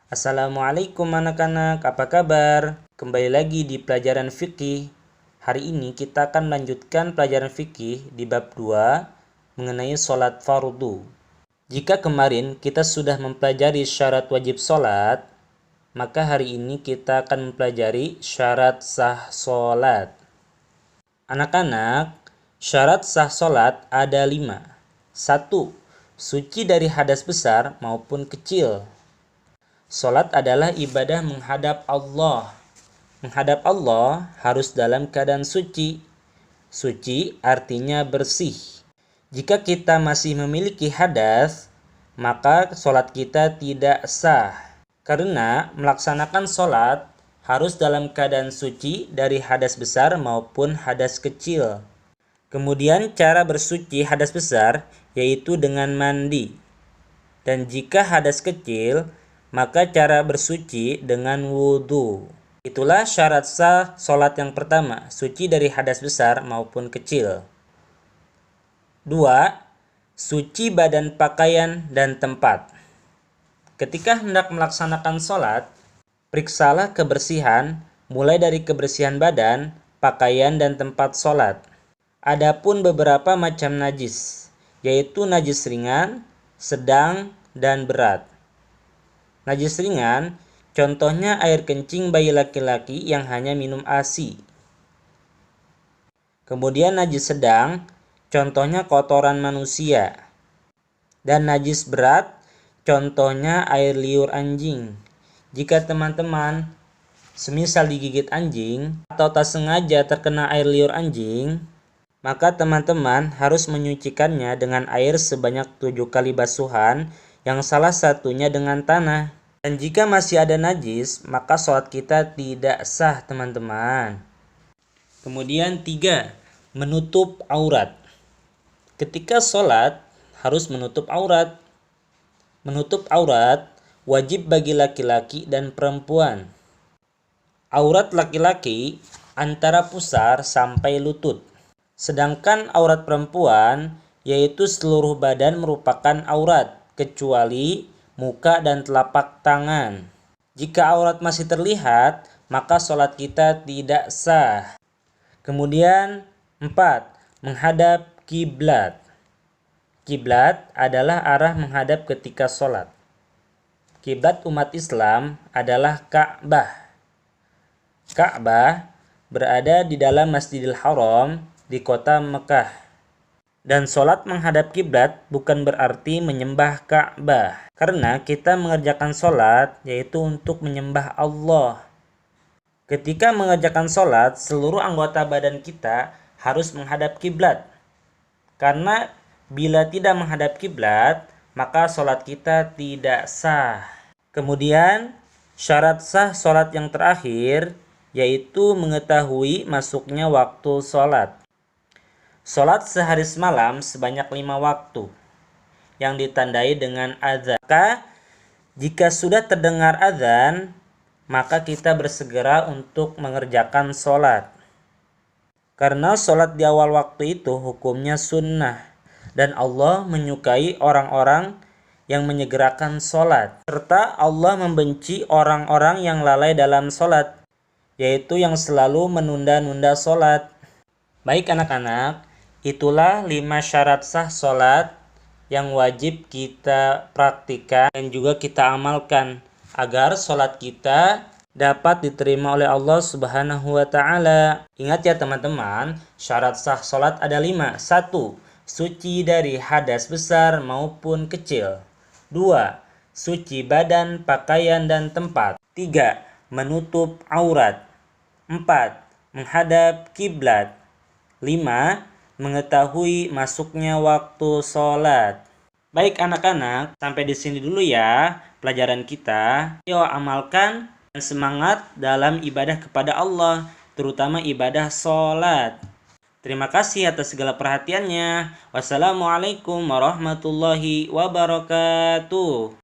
Assalamualaikum anak-anak, apa kabar? Kembali lagi di pelajaran fikih. Hari ini kita akan melanjutkan pelajaran fikih di bab 2 mengenai sholat fardu. Jika kemarin kita sudah mempelajari syarat wajib sholat, maka hari ini kita akan mempelajari syarat sah sholat. Anak-anak, syarat sah sholat ada 5. 1. Suci dari hadas besar maupun kecil. Salat adalah ibadah menghadap Allah. Menghadap Allah harus dalam keadaan suci. Suci artinya bersih. Jika kita masih memiliki hadas, maka salat kita tidak sah. Karena melaksanakan salat harus dalam keadaan suci dari hadas besar maupun hadas kecil. Kemudian cara bersuci hadas besar yaitu dengan mandi. Dan jika hadas kecil, maka cara bersuci dengan wudhu. Itulah syarat sah sholat yang pertama, suci dari hadas besar maupun kecil. 2. Suci badan pakaian dan tempat. Ketika hendak melaksanakan sholat, periksalah kebersihan mulai dari kebersihan badan, pakaian, dan tempat sholat. Adapun beberapa macam najis, yaitu najis ringan, sedang, dan berat. Najis ringan, contohnya air kencing bayi laki-laki yang hanya minum ASI. Kemudian najis sedang, contohnya kotoran manusia. Dan najis berat, contohnya air liur anjing. Jika teman-teman semisal digigit anjing atau tak sengaja terkena air liur anjing, maka teman-teman harus menyucikannya dengan air sebanyak 7 kali basuhan, yang salah satunya dengan tanah. Dan jika masih ada najis, maka sholat kita tidak sah, teman-teman. Kemudian 3. Menutup aurat. Ketika sholat harus menutup aurat. Menutup aurat wajib bagi laki-laki dan perempuan. Aurat laki-laki antara pusar sampai lutut. Sedangkan aurat perempuan yaitu seluruh badan merupakan aurat, kecuali muka dan telapak tangan. Jika aurat masih terlihat, maka sholat kita tidak sah. Kemudian 4. Menghadap kiblat. Kiblat adalah arah menghadap ketika sholat. Kiblat umat Islam adalah Ka'bah. Ka'bah berada di dalam Masjidil Haram di kota Mekah. Dan sholat menghadap kiblat bukan berarti menyembah Ka'bah. Karena kita mengerjakan sholat yaitu untuk menyembah Allah. Ketika mengerjakan sholat, seluruh anggota badan kita harus menghadap kiblat. Karena bila tidak menghadap kiblat, maka sholat kita tidak sah. Kemudian syarat sah sholat yang terakhir yaitu mengetahui masuknya waktu sholat. Sholat sehari semalam sebanyak 5 waktu yang ditandai dengan azan. Maka jika sudah terdengar azan, maka kita bersegera untuk mengerjakan sholat. Karena sholat di awal waktu itu hukumnya sunnah. Dan Allah menyukai orang-orang yang menyegerakan sholat. Serta Allah membenci orang-orang yang lalai dalam sholat, yaitu yang selalu menunda-nunda sholat. Baik anak-anak, itulah 5 syarat sah sholat yang wajib kita praktikkan dan juga kita amalkan agar sholat kita dapat diterima oleh Allah Subhanahu wa Ta'ala. Ingat ya teman-teman, syarat sah sholat ada 5. 1. Suci dari hadas besar maupun kecil. 2. Suci badan, pakaian, dan tempat. 3. Menutup aurat. 4. Menghadap kiblat. 5. Mengetahui masuknya waktu sholat. Baik anak-anak, sampai di sini dulu ya pelajaran kita. Yuk amalkan dan semangat dalam ibadah kepada Allah, terutama ibadah sholat. Terima kasih atas segala perhatiannya. Wassalamualaikum warahmatullahi wabarakatuh.